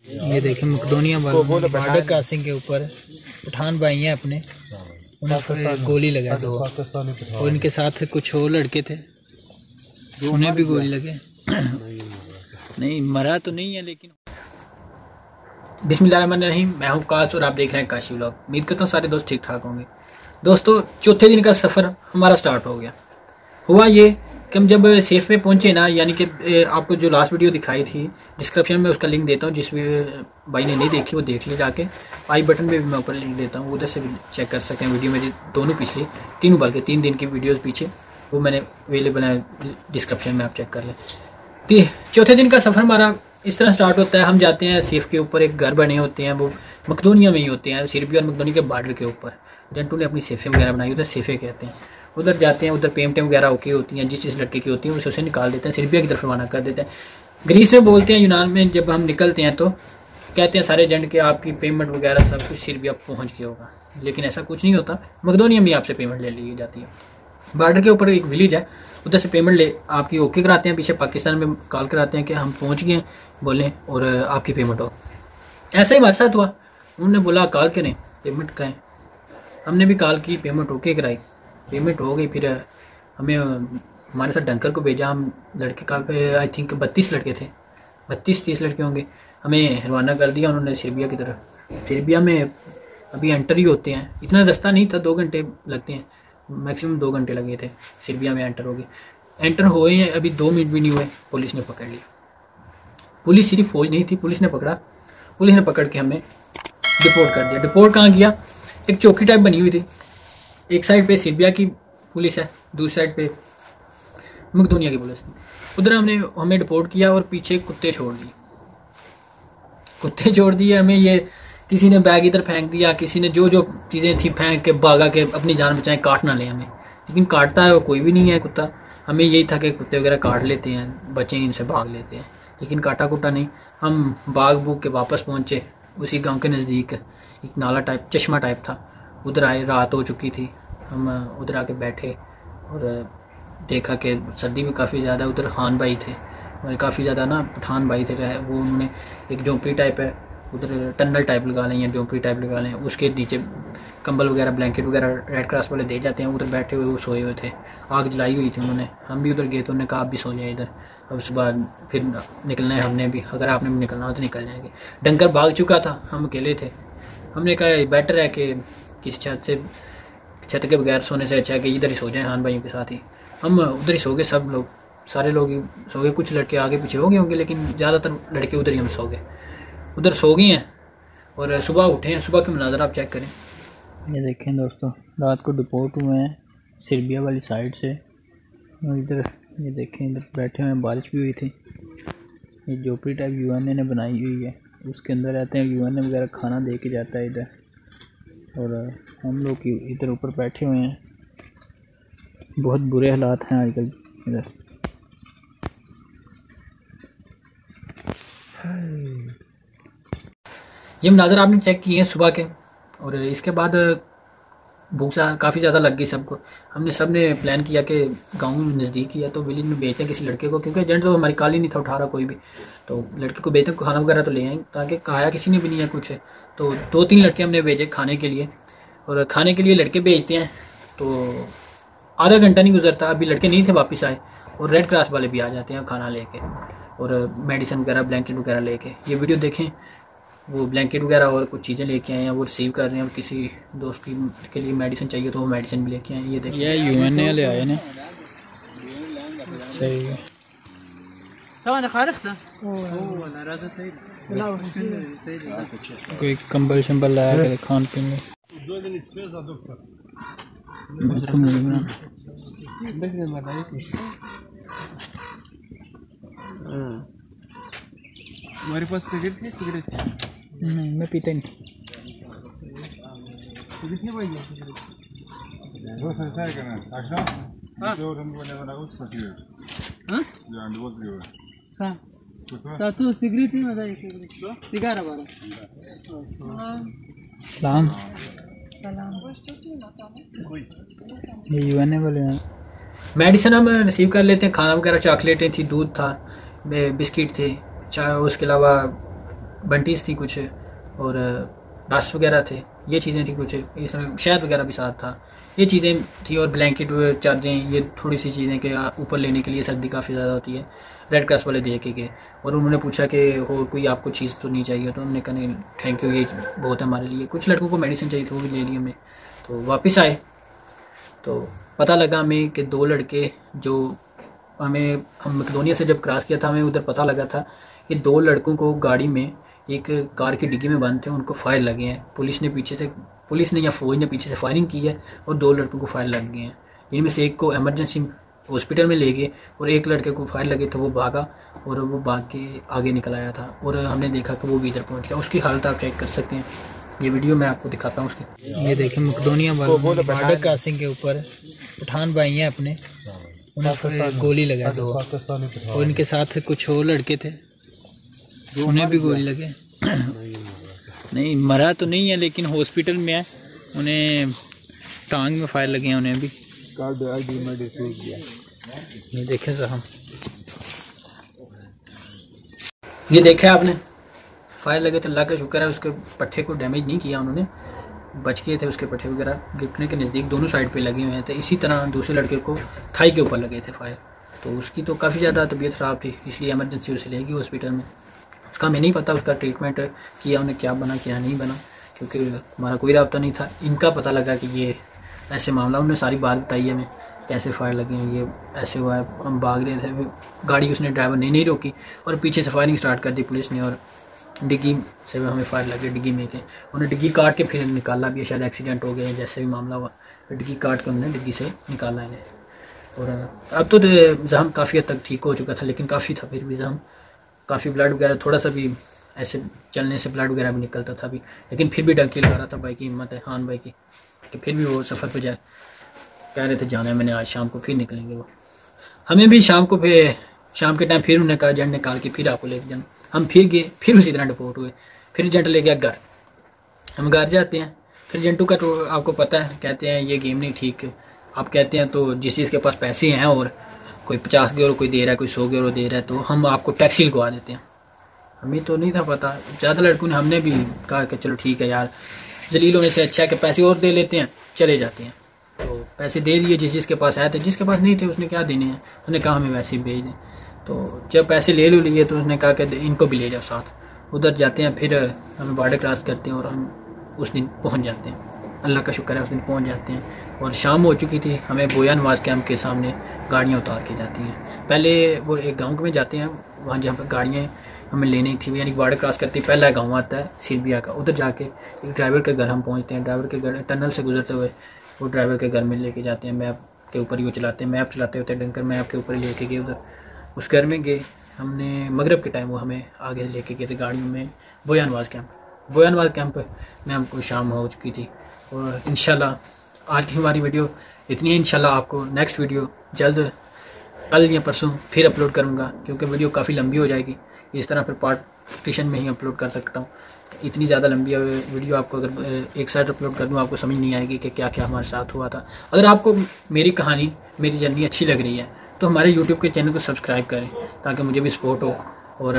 ये देखिए मकदोनिया border crossing के ऊपर पठान भाई हैं अपने, उन्हें गोली लगा दो और इनके साथ कुछ और लड़के थे, उन्हें भी गोली लगे। नहीं मरा तो नहीं है लेकिन। बिस्मिल्लाहिर्रहमानिर्रहीम, मैं हूँ काश और आप देख रहे हैं काशी व्लॉग। उम्मीद करता हूँ सारे दोस्त ठीक ठाक होंगे। दोस्तों चौथे दिन का सफ़र हमारा स्टार्ट हो गया। हुआ ये कि हम जब सेफ में पहुंचे ना, यानी कि आपको जो लास्ट वीडियो दिखाई थी डिस्क्रिप्शन में उसका लिंक देता हूँ, जिस भाई ने नहीं देखी वो देख ले जाके। आई बटन पे भी मैं ऊपर लिंक देता हूँ, उधर से भी चेक कर सकें। वीडियो मेरी दोनों पिछली तीनों बल्कि 3 दिन की वीडियोस पीछे वो मैंने अवेलेबल है डिस्क्रिप्शन में, आप चेक कर लें। चौथे दिन का सफ़र हमारा इस तरह स्टार्ट होता है। हम जाते हैं सेफ के ऊपर, एक घर बने होते हैं, वो मकदोनिया में ही होते हैं, सर्बिया और मकदोनिया के बॉर्डर के ऊपर। जेंटू ने अपनी सेफे वगैरह बनाई, उधर सेफे कहते हैं। उधर जाते हैं, उधर पेमेंटें वगैरह ओके होती हैं, जिस लड़के की होती है उसे निकाल देते हैं, सर्बिया की तरफ रवाना कर देते हैं। ग्रीस में बोलते हैं, यूनान में जब हम निकलते हैं तो कहते हैं सारे एजेंट के आपकी पेमेंट वगैरह सब कुछ सर्बिया पहुंच गया होगा, लेकिन ऐसा कुछ नहीं होता। मकदोनिया में आपसे पेमेंट ले ली जाती है। बॉर्डर के ऊपर एक विलेज है, उधर से पेमेंट ले आपकी ओके कराते हैं, पीछे पाकिस्तान में कॉल कराते हैं कि हम पहुंच गए बोलें और आपकी पेमेंट हो। ऐसा ही हमारे साथ हुआ, उन्होंने बोला कॉल करें पेमेंट कराएं, हमने भी कॉल की, पेमेंट ओके कराई, पेमेंट हो गई। फिर हमें हमारे साथ डंकर को भेजा। हम लड़के का आई थिंक 32 लड़के थे, 32-30 लड़के होंगे। हमें रवाना कर दिया उन्होंने सर्बिया की तरफ। सर्बिया में अभी एंटर ही होते हैं, इतना रास्ता नहीं था, 2 घंटे लगते हैं, मैक्सिमम 2 घंटे लगे थे। सर्बिया में एंटर हो गए, एंटर हुए हैं अभी 2 मिनट भी नहीं हुए, पुलिस ने पकड़ लिया। पुलिस सिर्फ फौज नहीं थी, पुलिस ने पकड़ा, पुलिस ने पकड़ के हमें डिपोर्ट कर दिया। डिपोर्ट कहाँ किया? एक चौकी टाइप बनी हुई थी, एक साइड पे सर्बिया की पुलिस है, दूसरी साइड पे मकदोनिया की पुलिस। उधर हमें डिपोर्ट किया और पीछे कुत्ते छोड़ दिए। कुत्ते छोड़ दिए हमें, ये किसी ने बैग इधर फेंक दिया, किसी ने जो जो चीज़ें थी फेंक के भागा के अपनी जान बचाएं, काट ना ले हमें। लेकिन काटता है वो कोई भी नहीं है कुत्ता। हमें यही था कि कुत्ते वगैरह काट लेते हैं, बच्चे इनसे भाग लेते हैं, लेकिन काटा कुटा नहीं। हम भाग भूग के वापस पहुँचे। उसी गाँव के नज़दीक एक नाला टाइप, चश्मा टाइप था, उधर आए। रात हो चुकी थी, हम उधर आके बैठे और देखा कि सर्दी भी काफ़ी ज़्यादा। उधर खान भाई थे और काफ़ी ज़्यादा ना पठान भाई थे, वो उन्होंने एक झोंपड़ी टाइप है उधर, टनल टाइप लगा लें या झोंपड़ी टाइप लगा लें, उसके नीचे कंबल वगैरह ब्लैंकेट वगैरह रेड क्रॉस वाले दे जाते हैं। उधर बैठे हुए वो सोए हुए थे, आग जलाई हुई थी उन्होंने। हम भी उधर गए तो उन्होंने कहा आप भी सो जाए इधर, अब सुबह फिर निकलना है हमने भी, अगर आपने भी निकलना हो तो निकल जाएंगे। डंकर भाग चुका था, हम अकेले थे। हमने कहा बेटर है कि किसी छत के बगैर सोने से अच्छा है कि इधर ही सो जाएं खान भाइयों के साथ ही। हम उधर ही सो गए, सब लोग, सारे लोग ही सो गए। कुछ लड़के आगे पीछे हो गए होंगे, लेकिन ज़्यादातर लड़के उधर ही हम सो गए, उधर सो गए हैं। और सुबह उठे हैं, सुबह के मनाजर आप चेक करें। ये देखें दोस्तों, रात को डिपोर्ट हुए हैं सर्बिया वाली साइड से। और इधर ये देखें, इधर बैठे हुए हैं, बारिश भी हुई थी। ये झोपड़ी टाइप यूएनए ने बनाई हुई है, उसके अंदर रहते हैं। यूएनए वगैरह खाना दे के जाता है इधर, और हम लोग इधर ऊपर बैठे हुए हैं। बहुत बुरे हालात हैं आजकल इधर। ये मनाजर आपने चेक किए हैं सुबह के, और इसके बाद भूख काफ़ी ज़्यादा लग गई सबको। हमने सब ने प्लान किया कि गांव में नज़दीक ही है तो विलेज में भेजते हैं किसी लड़के को, क्योंकि एजेंट तो हमारी कॉल ही नहीं था उठा रहा कोई भी, तो लड़के को भेजते हैं, खाना वगैरह तो ले आए, ताकि खाया किसी ने भी नहीं है कुछ। तो 2-3 लड़के हमने भेजे खाने के लिए, और खाने के लिए लड़के भेजते हैं तो आधा घंटा नहीं गुजरता, अभी लड़के नहीं थे वापस आए, और रेड क्रॉस वाले भी आ जाते हैं खाना लेके और मेडिसिन वगैरह ब्लैंकेट वगैरह लेके। ये वीडियो देखें, वो ब्लैंकेट वगैरह और कुछ चीज़ें लेके आए हैं, वो रिसीव कर रहे हैं। और किसी दोस्त के लिए मेडिसिन चाहिए तो वो मेडिसिन भी लेके आए हैं। ये देखिए, ये यूएनए वाले आए ना, सही है। कोई कंबल शंबल लाया करे खान पीने। हमारे पास सिगरेट है, सिगरेट नहीं, मैं पीता नहीं। सिगरेट नहीं भाई, सिगरेट वो संसार करना आशा जो रंग बना उस सिगरेट हां जान बहुत लियो हां तो सिगरेट नहीं मजा है, सिगरेट सिगार वाला। सलाम सलाम। ये यूएनए वाले हैं। मेडिसिन हम रिसीव कर लेते हैं, खाना वगैरह, चॉकलेटें थी, दूध था, बिस्किट थे, चाय, उसके अलावा बंटीज थी कुछ, और रस वगैरह थे, ये चीज़ें थी कुछ, इसमें शहद वगैरह भी साथ था, ये चीज़ें थी, और ब्लैंकेट चादरें, ये थोड़ी सी चीज़ें के ऊपर लेने के लिए, सर्दी काफ़ी ज़्यादा होती है। रेड क्रॉस वाले दे के गए और उन्होंने पूछा कि और कोई आपको चीज़ तो नहीं चाहिए, तो उन्होंने कहा नहीं थैंक यू, ये बहुत है हमारे लिए। कुछ लड़कों को मेडिसिन चाहिए थी, वो भी ले ली हमने। तो वापस आए तो पता लगा हमें कि 2 लड़के जो हम मकदोनिया से जब क्रॉस किया था, हमें उधर पता लगा था कि 2 लड़कों को गाड़ी में एक कार की डिग्गी में बंद थे, उनको फायर लगे हैं। पुलिस ने या फौज ने पीछे से फायरिंग की है और 2 लड़कों को फायर लग गए हैं। इनमें से एक को इमरजेंसी हॉस्पिटल में ले गए और एक लड़के को फायर लगे तो वो भागा और वो भाग के आगे निकल आया था, और हमने देखा कि वो भी इधर पहुंच गया। उसकी हालत आप चेक कर सकते हैं, ये वीडियो मैं आपको दिखाता हूँ उसकी। ये देखें मकदोनिया वाले बॉर्डर क्रॉसिंग के ऊपर पठान भाई हैं अपने, उन्हें गोली लगा 2, और इनके साथ कुछ और लड़के थे, उन्हें भी गोली लगे। नहीं मरा तो नहीं है, लेकिन हॉस्पिटल में है, उन्हें टांग में फायर लगे हैं उन्हें भी। ये देखे साहब, ये देखा आपने, फायर लगे तो अल्लाह का शुक्र है उसके पट्टे को डैमेज नहीं किया उन्होंने, बच गए थे। उसके पट्टे वगैरह गिरने के नज़दीक दोनों साइड पे लगे हुए थे। इसी तरह दूसरे लड़के को थाई के ऊपर लगे थे फायर, तो उसकी तो काफ़ी ज़्यादा तबीयत ख़राब थी, इसलिए एमरजेंसी उसे ले गई हॉस्पिटल में। उसका हमें नहीं पता उसका ट्रीटमेंट किया उन्हें, क्या बना क्या नहीं बना, क्योंकि हमारा कोई रब्ता नहीं था। इनका पता लगा कि ये ऐसे मामला, उन्होंने सारी बात बताई हमें कैसे फायर लगे हैं, ये ऐसे हुआ है। हम भाग रहे थे, गाड़ी उसने ड्राइवर ने नहीं रोकी और पीछे से फायरिंग स्टार्ट कर दी पुलिस ने, और डिग्गी से हमें फायर लगे, डिग्गी में के उन्हें डिग्गी काट के फिर निकाला भी, शायद एक्सीडेंट हो गया जैसे भी मामला हुआ, फिर डिग्गी काट के उन्होंने डिग्गी से निकाला इन्हें। और अब तो जख्म काफ़ी हद तक ठीक हो चुका था, लेकिन काफ़ी था फिर भी जख्म, काफ़ी ब्लड वगैरह, थोड़ा सा भी ऐसे चलने से ब्लड वगैरह भी निकलता था भी, लेकिन फिर भी डंकी लगा रहा था। भाई की हिम्मत है, हान भाई की, कि फिर भी वो सफ़र पर जाए, कह रहे थे जाना है मैंने आज शाम को, फिर निकलेंगे वो। हमें भी शाम के टाइम फिर उन्होंने कहा एजेंट निकाल के फिर आपको लेके जाना। हम फिर गए, फिर उसी तरह डिपोर्ट हुए, फिर एजेंट ले गया घर। हम घर जाते हैं, फिर एजेंटू का तो आपको पता है, कहते हैं ये गेम नहीं ठीक, आप कहते हैं तो जिस चीज़ के पास पैसे हैं और कोई 50 यूरो कोई दे रहा है, कोई 100 यूरो दे रहा है, तो हम आपको टैक्सी लगवा देते हैं। हमें तो नहीं था पता, ज़्यादा लड़कों ने, हमने भी कहा कि चलो ठीक है यार, जलील होने से अच्छा है कि पैसे और दे लेते हैं, चले जाते हैं। तो पैसे दे दिए जिस जिसके पास आए थे, जिसके पास नहीं थे उसने क्या देने हैं, उसने कहा हमें वैसे ही भेज दें। तो जब पैसे ले लिए तो उसने कहा कि इनको भी ले जाओ साथ। उधर जाते हैं, फिर हमें बॉर्डर क्रॉस करते हैं और हम उस दिन पहुंच जाते हैं। अल्लाह का शुक्र है उस दिन पहुंच जाते हैं, और शाम हो चुकी थी। हमें बोया नवाज कैंप के सामने गाड़ियाँ उतार के जाती हैं। पहले वो एक गाँव में जाते हैं, वहाँ जहाँ पर गाड़ियाँ हमें लेनी थी, यानी बॉर्डर क्रॉस करते पहला गाँव आता है सिरबिया का, उधर जाके एक ड्राइवर के घर हम पहुँचते हैं। ड्राइवर के घर टनल से गुजरते हुए वो ड्राइवर के घर में लेके जाते हैं, मैप के ऊपर ही वो चलाते हैं, मैप चलाते होते डंकर मैप के ऊपर ही लेके गए उधर। उस घर में गए हमने, मगरब के टाइम वो हमें आगे लेके गए थे गाड़ियों में बोया नवाज कैंप में हमको शाम हो चुकी थी। और इंशाल्लाह आज की हमारी वीडियो इतनी है। इंशाल्लाह आपको नेक्स्ट वीडियो जल्द कल या परसों फिर अपलोड करूँगा, क्योंकि वीडियो काफ़ी लंबी हो जाएगी। इस तरह फिर पार्टीशन में ही अपलोड कर सकता हूँ। इतनी ज़्यादा लंबी वीडियो आपको अगर एक साथ अपलोड कर दूँ, आपको समझ नहीं आएगी कि क्या क्या हमारे साथ हुआ था। अगर आपको मेरी कहानी, मेरी जर्नी अच्छी लग रही है तो हमारे YouTube के चैनल को सब्सक्राइब करें, ताकि मुझे भी सपोर्ट हो और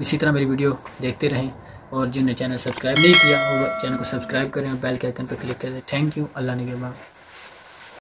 इसी तरह मेरी वीडियो देखते रहें। और जिन्होंने चैनल सब्सक्राइब नहीं किया वो चैनल को सब्सक्राइब करें और बेल के आइकन पर क्लिक करें। Thank you. अल्लाह निगहबान।